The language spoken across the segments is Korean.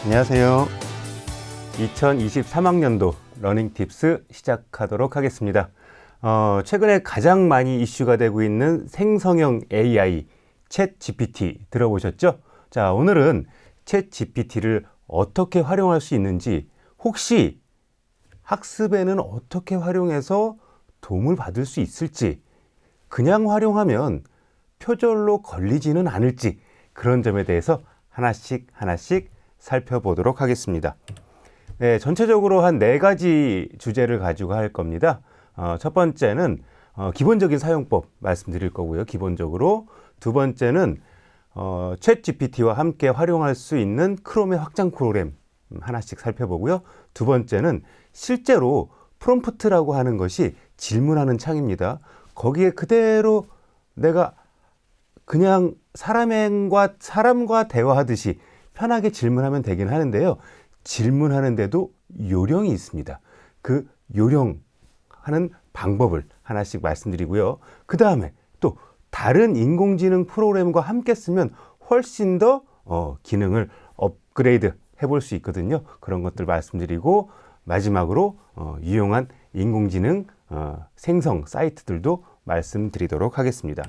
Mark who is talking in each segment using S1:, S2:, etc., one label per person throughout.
S1: 안녕하세요. 2023학년도 러닝 팁스 시작하도록 하겠습니다. 최근에 가장 많이 이슈가 되고 있는 생성형 AI, 챗 GPT 들어보셨죠? 자, 오늘은 챗 GPT를 어떻게 활용할 수 있는지, 혹시 학습에는 어떻게 활용해서 도움을 받을 수 있을지, 그냥 활용하면 표절로 걸리지는 않을지, 그런 점에 대해서 하나씩 살펴보도록 하겠습니다. 네, 전체적으로 한 4가지 주제를 가지고 할 겁니다. 첫 번째는 기본적인 사용법 말씀드릴 거고요. 기본적으로. 두 번째는 챗 GPT와 함께 활용할 수 있는 크롬의 확장 프로그램 하나씩 살펴보고요. 두 번째는 실제로 프롬프트라고 하는 것이 질문하는 창입니다. 거기에 그대로 내가 그냥 사람과 대화하듯이 편하게 질문하면 되긴 하는데요. 질문하는데도 요령이 있습니다. 그 요령하는 방법을 하나씩 말씀드리고요. 그 다음에 또 다른 인공지능 프로그램과 함께 쓰면 훨씬 더 기능을 업그레이드 해볼 수 있거든요. 그런 것들 말씀드리고, 마지막으로 유용한 인공지능 생성 사이트들도 말씀드리도록 하겠습니다.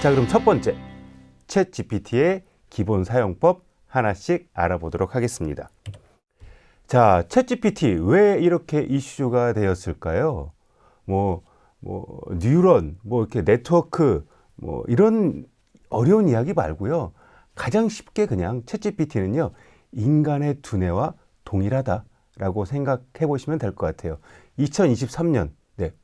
S1: 자, 그럼 첫 번째, 챗 GPT의 기본 사용법 하나씩 알아보도록 하겠습니다. 자, 챗 GPT 왜 이렇게 이슈가 되었을까요? 뉴런, 이렇게 네트워크, 이런 어려운 이야기 말고요. 가장 쉽게 그냥 챗 GPT는요, 인간의 두뇌와 동일하다라고 생각해 보시면 될 것 같아요. 2023년,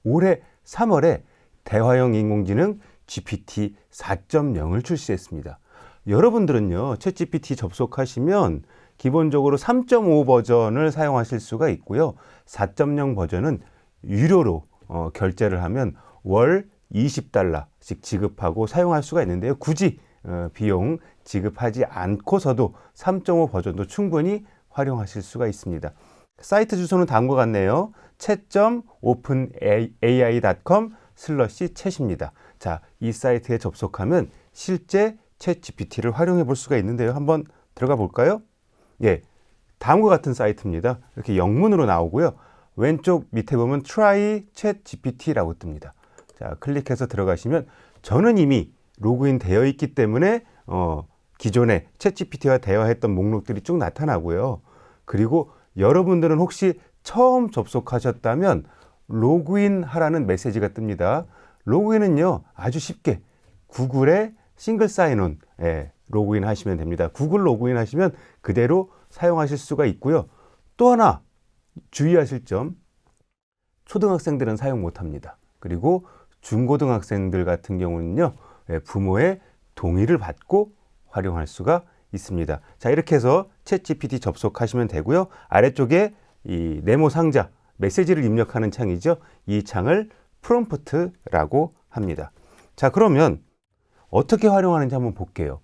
S1: 올해 3월에 대화형 인공지능 GPT 4.0을 출시했습니다. 여러분들은요, 챗 GPT 접속하시면 기본적으로 3.5 버전을 사용하실 수가 있고요. 4.0 버전은 유료로 결제를 하면 월 $20씩 지급하고 사용할 수가 있는데요. 굳이 비용 지급하지 않고서도 3.5 버전도 충분히 활용하실 수가 있습니다. 사이트 주소는 다음과 같네요. chat.openai.com/chat입니다. 자, 이 사이트에 접속하면 실제 챗 GPT를 활용해 볼 수가 있는데요. 한번 들어가 볼까요? 예, 다음과 같은 사이트입니다. 이렇게 영문으로 나오고요. 왼쪽 밑에 보면 Try Chat GPT라고 뜹니다. 자, 클릭해서 들어가시면 저는 이미 로그인 되어 있기 때문에 기존에 챗 GPT와 대화했던 목록들이 쭉 나타나고요. 그리고 여러분들은 혹시 처음 접속하셨다면 로그인 하라는 메시지가 뜹니다. 로그인은요, 아주 쉽게 구글의 싱글 사인온 로그인 하시면 됩니다. 구글 로그인 하시면 그대로 사용하실 수가 있고요. 또 하나 주의하실 점, 초등학생들은 사용 못합니다. 그리고 중고등학생들 같은 경우는요, 부모의 동의를 받고 활용할 수가 있습니다. 자, 이렇게 해서 챗 GPT 접속하시면 되고요. 아래쪽에 이 네모 상자, 메시지를 입력하는 창이죠. 이 창을 프롬프트라고 합니다. 자, 그러면 어떻게 활용하는지 한번 볼게요.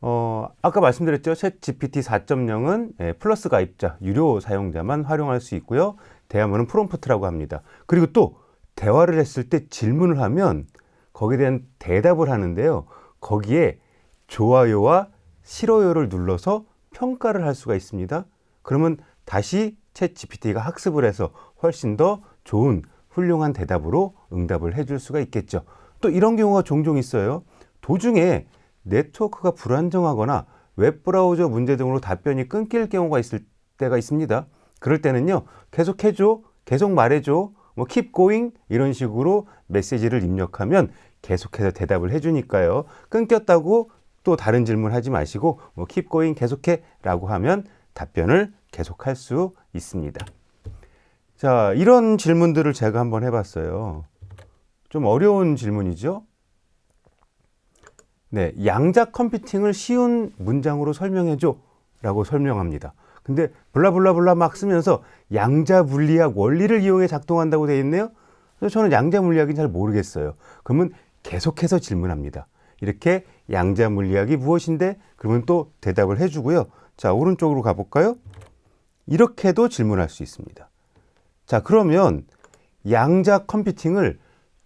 S1: 아까 말씀드렸죠. 챗 GPT 4.0은 플러스 가입자, 유료 사용자만 활용할 수 있고요. 대화문은 프롬프트라고 합니다. 그리고 또 대화를 했을 때 질문을 하면 거기에 대한 대답을 하는데요. 거기에 좋아요와 싫어요를 눌러서 평가를 할 수가 있습니다. 그러면 다시 챗 GPT가 학습을 해서 훨씬 더 좋은 훌륭한 대답으로 응답을 해줄 수가 있겠죠. 또 이런 경우가 종종 있어요. 도중에 네트워크가 불안정하거나 웹브라우저 문제 등으로 답변이 끊길 경우가 있을 때가 있습니다. 그럴 때는요, 계속 해줘, 계속 말해줘, keep going 이런 식으로 메시지를 입력하면 계속해서 대답을 해주니까요. 끊겼다고 또 다른 질문 하지 마시고 keep going 계속해 라고 하면 답변을 계속할 수 있습니다. 자, 이런 질문들을 제가 한번 해봤어요. 좀 어려운 질문이죠? 네, 양자 컴퓨팅을 쉬운 문장으로 설명해줘 라고 설명합니다. 근데 블라블라블라 막 쓰면서 양자 물리학 원리를 이용해 작동한다고 되어 있네요. 그래서 저는 양자 물리학은 잘 모르겠어요. 그러면 계속해서 질문합니다. 이렇게 양자 물리학이 무엇인데? 그러면 또 대답을 해주고요. 자, 오른쪽으로 가볼까요? 이렇게도 질문할 수 있습니다. 자, 그러면 양자 컴퓨팅을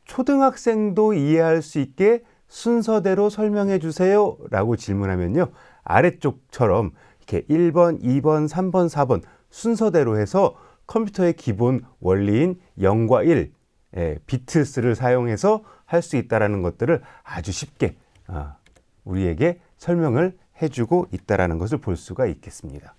S1: 초등학생도 이해할 수 있게 순서대로 설명해 주세요 라고 질문하면요, 아래쪽처럼 이렇게 1번, 2번, 3번, 4번 순서대로 해서 컴퓨터의 기본 원리인 0과 1, 비트스를 사용해서 할 수 있다는 것들을 아주 쉽게 우리에게 설명을 해주고 있다는 것을 볼 수가 있겠습니다.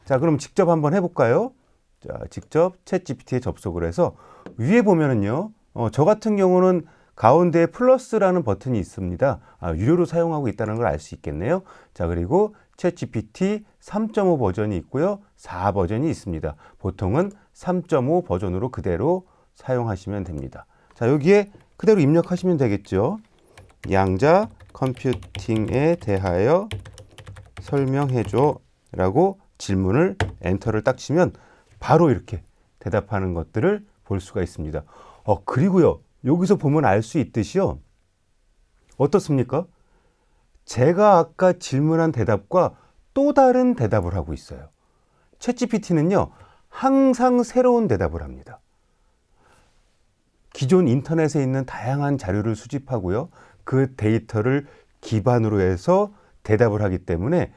S1: 자, 그럼 직접 한번 해볼까요? 자, 직접 챗GPT에 접속을 해서 위에 보면은요, 저 같은 경우는 가운데에 플러스라는 버튼이 있습니다. 유료로 사용하고 있다는 걸 알 수 있겠네요. 자, 그리고 챗GPT 3.5 버전이 있고요, 4 버전이 있습니다. 보통은 3.5 버전으로 그대로 사용하시면 됩니다. 자, 여기에 그대로 입력하시면 되겠죠. 양자 컴퓨팅에 대하여 설명해줘 라고 질문을 엔터를 딱 치면 바로 이렇게 대답하는 것들을 볼 수가 있습니다. 그리고요, 여기서 보면 알 수 있듯이요, 어떻습니까? 제가 아까 질문한 대답과 또 다른 대답을 하고 있어요. 챗GPT는요, 항상 새로운 대답을 합니다. 기존 인터넷에 있는 다양한 자료를 수집하고요, 그 데이터를 기반으로 해서 대답을 하기 때문에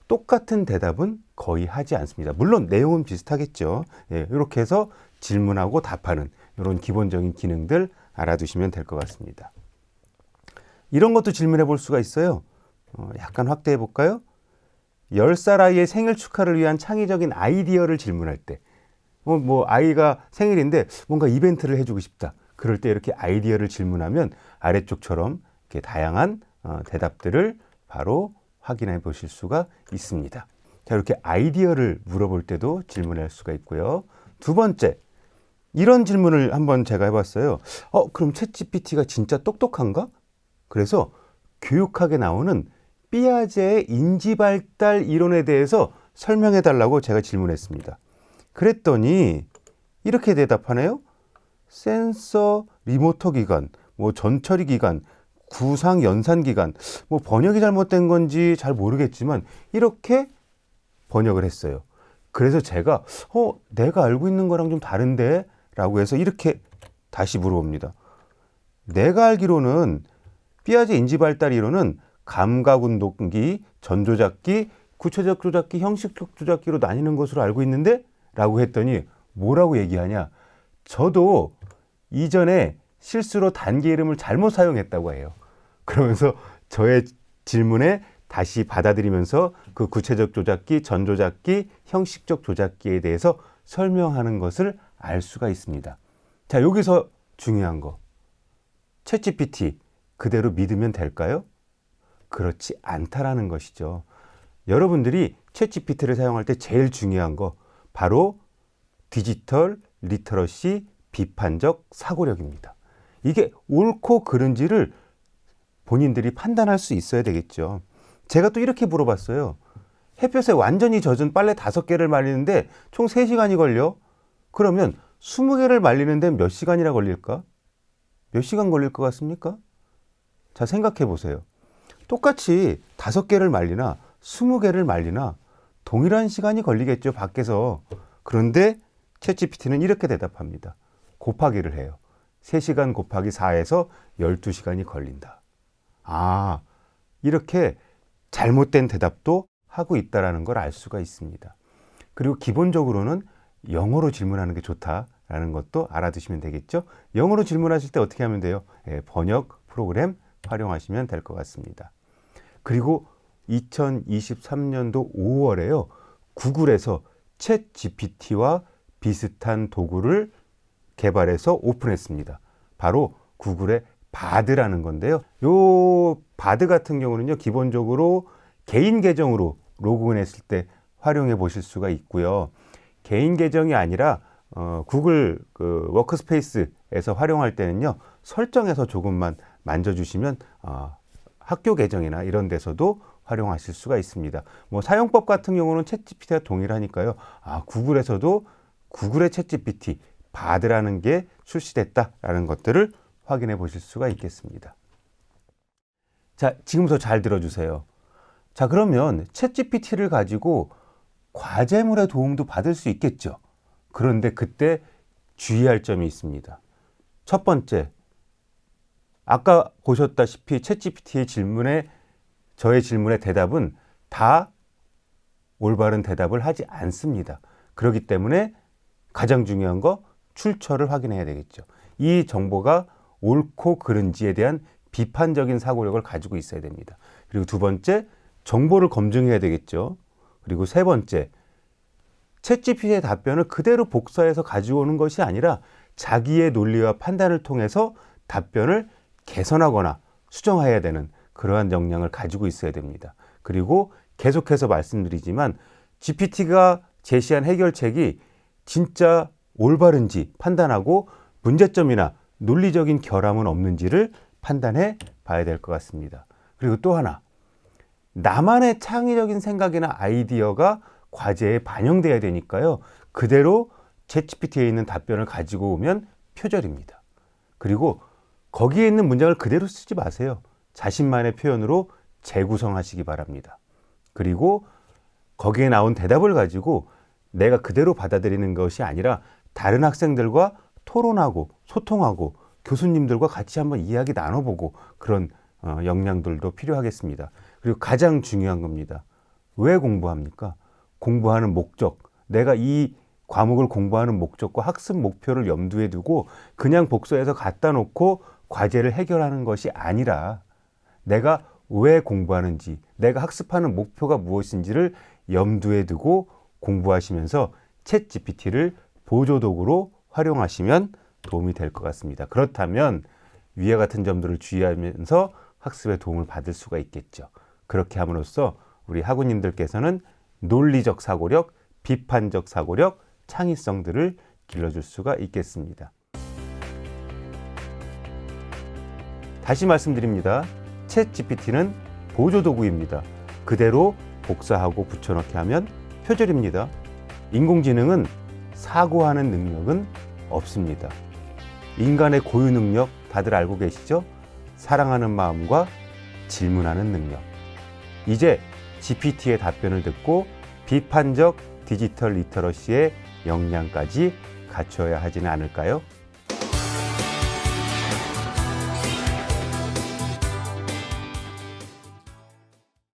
S1: 똑같은 대답은 거의 하지 않습니다. 물론 내용은 비슷하겠죠. 이렇게 해서 질문하고 답하는 이런 기본적인 기능들 알아두시면 될 것 같습니다. 이런 것도 질문해 볼 수가 있어요. 약간 확대해 볼까요? 10살 아이의 생일 축하를 위한 창의적인 아이디어를 질문할 때, 아이가 생일인데 뭔가 이벤트를 해주고 싶다. 그럴 때 이렇게 아이디어를 질문하면 아래쪽처럼 이렇게 다양한 대답들을 바로 확인해 보실 수가 있습니다. 자, 이렇게 아이디어를 물어볼 때도 질문할 수가 있고요. 두 번째, 이런 질문을 한번 제가 해봤어요. 그럼 챗GPT가 진짜 똑똑한가? 그래서 교육학에 나오는 삐아제의 인지발달 이론에 대해서 설명해 달라고 제가 질문했습니다. 그랬더니 이렇게 대답하네요. 센서 리모터 기간, 전처리 기간, 구상 연산 기간, 번역이 잘못된 건지 잘 모르겠지만 이렇게 번역을 했어요. 그래서 제가 내가 알고 있는 거랑 좀 다른데? 라고 해서 이렇게 다시 물어봅니다. 내가 알기로는 삐아제 인지발달 이론은 감각운동기, 전조작기, 구체적 조작기, 형식적 조작기로 나뉘는 것으로 알고 있는데? 라고 했더니 뭐라고 얘기하냐? 저도 이전에 실수로 단계 이름을 잘못 사용했다고 해요. 그러면서 저의 질문에 다시 받아들이면서 그 구체적 조작기, 전조작기, 형식적 조작기에 대해서 설명하는 것을 알 수가 있습니다. 자, 여기서 중요한 거. 챗GPT 그대로 믿으면 될까요? 그렇지 않다라는 것이죠. 여러분들이 챗GPT를 사용할 때 제일 중요한 거 바로 디지털 리터러시 비판적 사고력입니다. 이게 옳고 그른지를 본인들이 판단할 수 있어야 되겠죠. 제가 또 이렇게 물어봤어요. 햇볕에 완전히 젖은 빨래 5개를 말리는데 총 3시간이 걸려? 그러면 20개를 말리는데 몇 시간이나 걸릴까? 몇 시간 걸릴 것 같습니까? 자, 생각해 보세요. 똑같이 5개를 말리나 20개를 말리나 동일한 시간이 걸리겠죠, 밖에서. 그런데 챗GPT는 이렇게 대답합니다. 곱하기를 해요. 3시간 곱하기 4에서 12시간이 걸린다. 이렇게 잘못된 대답도 하고 있다는 걸 알 수가 있습니다. 그리고 기본적으로는 영어로 질문하는 게 좋다라는 것도 알아두시면 되겠죠. 영어로 질문하실 때 어떻게 하면 돼요? 번역 프로그램 활용하시면 될 것 같습니다. 그리고 2023년도 5월에요. 구글에서 챗GPT와 비슷한 도구를 개발해서 오픈했습니다. 바로 구글의 바드라는 건데요. 요 바드 같은 경우는요, 기본적으로 개인 계정으로 로그인했을 때 활용해 보실 수가 있고요. 개인 계정이 아니라 구글 워크스페이스에서 활용할 때는요, 설정에서 조금만 만져주시면 학교 계정이나 이런 데서도 활용하실 수가 있습니다. 사용법 같은 경우는 챗GPT와 동일하니까요. 구글에서도 구글의 챗GPT 바드라는 게 출시됐다라는 것들을 확인해 보실 수가 있겠습니다. 자, 지금부터 잘 들어주세요. 자, 그러면 챗GPT를 가지고 과제물의 도움도 받을 수 있겠죠. 그런데 그때 주의할 점이 있습니다. 첫 번째, 아까 보셨다시피 챗GPT의 저의 질문에 대답은 다 올바른 대답을 하지 않습니다. 그렇기 때문에 가장 중요한 거 출처를 확인해야 되겠죠. 이 정보가 옳고 그른지에 대한 비판적인 사고력을 가지고 있어야 됩니다. 그리고 두 번째, 정보를 검증해야 되겠죠. 그리고 세 번째, 챗GPT의 답변을 그대로 복사해서 가지고 오는 것이 아니라 자기의 논리와 판단을 통해서 답변을 개선하거나 수정해야 되는 그러한 역량을 가지고 있어야 됩니다. 그리고 계속해서 말씀드리지만 GPT가 제시한 해결책이 진짜 올바른지 판단하고 문제점이나 논리적인 결함은 없는지를 판단해 봐야 될 것 같습니다. 그리고 또 하나, 나만의 창의적인 생각이나 아이디어가 과제에 반영돼야 되니까요. 그대로 챗GPT에 있는 답변을 가지고 오면 표절입니다. 그리고 거기에 있는 문장을 그대로 쓰지 마세요. 자신만의 표현으로 재구성하시기 바랍니다. 그리고 거기에 나온 대답을 가지고 내가 그대로 받아들이는 것이 아니라 다른 학생들과 토론하고 소통하고 교수님들과 같이 한번 이야기 나눠보고 그런 역량들도 필요하겠습니다. 그리고 가장 중요한 겁니다. 왜 공부합니까? 공부하는 목적, 내가 이 과목을 공부하는 목적과 학습 목표를 염두에 두고 그냥 복사해서 갖다 놓고 과제를 해결하는 것이 아니라 내가 왜 공부하는지, 내가 학습하는 목표가 무엇인지를 염두에 두고 공부하시면서 챗GPT를 보조도구로 활용하시면 도움이 될 것 같습니다. 그렇다면 위와 같은 점들을 주의하면서 학습에 도움을 받을 수가 있겠죠. 그렇게 함으로써 우리 학우님들께서는 논리적 사고력, 비판적 사고력, 창의성들을 길러줄 수가 있겠습니다. 다시 말씀드립니다. 챗GPT는 보조도구입니다. 그대로 복사하고 붙여넣기 하면 표절입니다. 인공지능은 사고하는 능력은 없습니다. 인간의 고유 능력 다들 알고 계시죠? 사랑하는 마음과 질문하는 능력. 이제 GPT의 답변을 듣고 비판적 디지털 리터러시의 역량까지 갖춰야 하지는 않을까요?